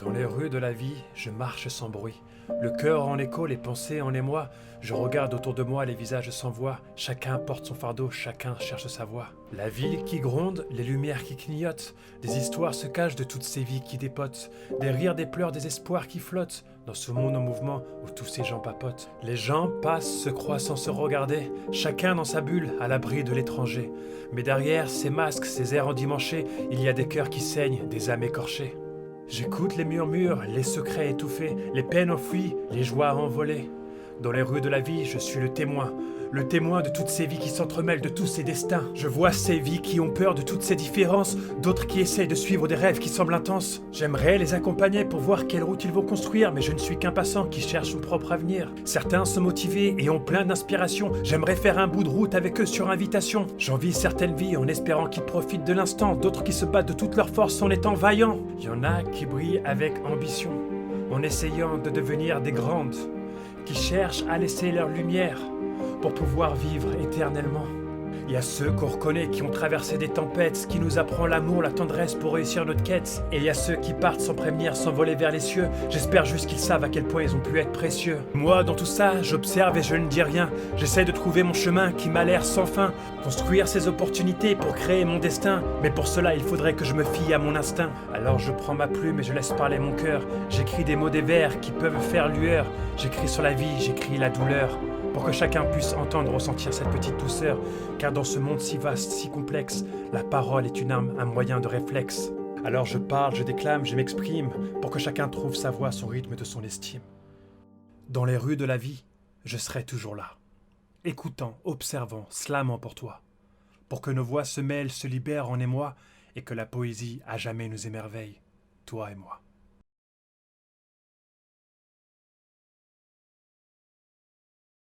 Dans les rues de la vie, je marche sans bruit. Le cœur en écho, les pensées en émoi. Je regarde autour de moi les visages sans voix. Chacun porte son fardeau, chacun cherche sa voie. La ville qui gronde, les lumières qui clignotent. Des histoires se cachent de toutes ces vies qui dépotent. Des rires, des pleurs, des espoirs qui flottent. Dans ce monde en mouvement où tous ces gens papotent. Les gens passent, se croient sans se regarder. Chacun dans sa bulle, à l'abri de l'étranger. Mais derrière ces masques, ces airs endimanchés, il y a des cœurs qui saignent, des âmes écorchées. J'écoute les murmures, les secrets étouffés, les peines enfouies, les joies envolées. Dans les rues de la vie, je suis le témoin de toutes ces vies qui s'entremêlent, de tous ces destins. Je vois ces vies qui ont peur de toutes ces différences, d'autres qui essayent de suivre des rêves qui semblent intenses. J'aimerais les accompagner pour voir quelle route ils vont construire, mais je ne suis qu'un passant qui cherche son propre avenir. Certains sont motivés et ont plein d'inspiration. J'aimerais faire un bout de route avec eux sur invitation. J'envie certaines vies en espérant qu'ils profitent de l'instant, d'autres qui se battent de toute leur force en étant vaillants. Il y en a qui brillent avec ambition, en essayant de devenir des grandes, qui cherchent à laisser leur lumière pour pouvoir vivre éternellement. Il y a ceux qu'on reconnaît qui ont traversé des tempêtes, qui nous apprend l'amour, la tendresse pour réussir notre quête. Et il y a ceux qui partent sans prévenir, s'envoler vers les cieux. J'espère juste qu'ils savent à quel point ils ont pu être précieux. Moi, dans tout ça, j'observe et je ne dis rien. J'essaie de trouver mon chemin qui m'a l'air sans fin. Construire ces opportunités pour créer mon destin. Mais pour cela, il faudrait que je me fie à mon instinct. Alors je prends ma plume et je laisse parler mon cœur. J'écris des mots, des vers qui peuvent faire lueur. J'écris sur la vie, j'écris la douleur. Pour que chacun puisse entendre, ressentir cette petite douceur, car dans ce monde si vaste, si complexe, la parole est une arme, un moyen de réflexe. Alors je parle, je déclame, je m'exprime, pour que chacun trouve sa voix, son rythme de son estime. Dans les rues de la vie, je serai toujours là, écoutant, observant, slamant pour toi, pour que nos voix se mêlent, se libèrent en émoi, et que la poésie à jamais nous émerveille, toi et moi.